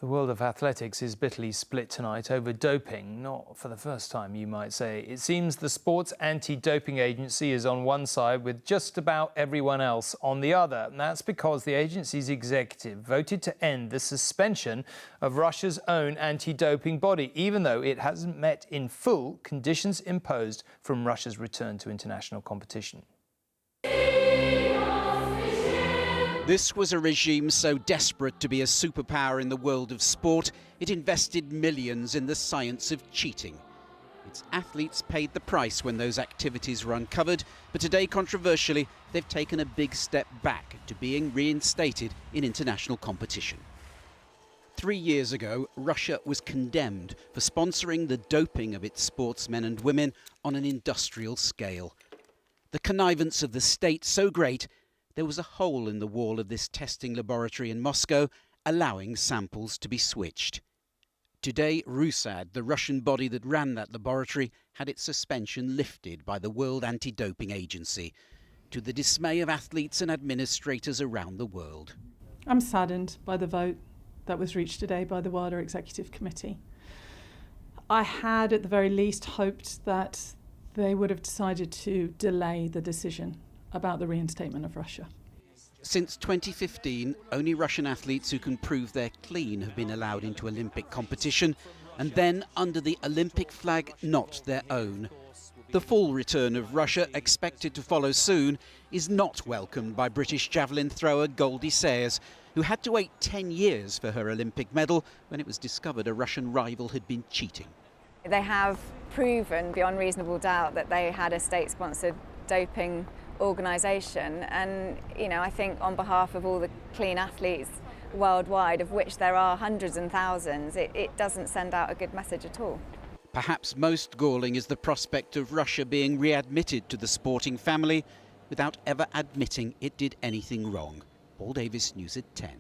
The world of athletics is bitterly split tonight over doping, not for the first time, you might say. It seems the sports anti-doping agency is on one side with just about everyone else on the other. And that's because the agency's executive voted to end the suspension of Russia's own anti-doping body, even though it hasn't met in full conditions imposed from Russia's return to international competition. This was a regime so desperate to be a superpower in the world of sport, it invested millions in the science of cheating. Its athletes paid the price when those activities were uncovered, but today, controversially, they've taken a big step back to being reinstated in international competition. 3 years ago, Russia was condemned for sponsoring the doping of its sportsmen and women on an industrial scale. The connivance of the state so great, there was a hole in the wall of this testing laboratory in Moscow, allowing samples to be switched. Today, Ukad, the Russian body that ran that laboratory, had its suspension lifted by the World Anti-Doping Agency, to the dismay of athletes and administrators around the world. I'm saddened by the vote that was reached today by the WADA Executive Committee. I had, at the very least, hoped that they would have decided to delay the decision about the reinstatement of Russia. Since 2015, only Russian athletes who can prove they're clean have been allowed into Olympic competition, and then under the Olympic flag, not their own. The full return of Russia, expected to follow soon, is not welcomed by British javelin thrower Goldie Sayers, who had to wait 10 years for her Olympic medal when it was discovered a Russian rival had been cheating. They have proven beyond reasonable doubt that they had a state-sponsored doping organisation, and I think on behalf of all the clean athletes worldwide, of which there are hundreds and thousands, it doesn't send out a good message at all. Perhaps most galling is the prospect of Russia being readmitted to the sporting family without ever admitting it did anything wrong. Paul Davis, News at 10.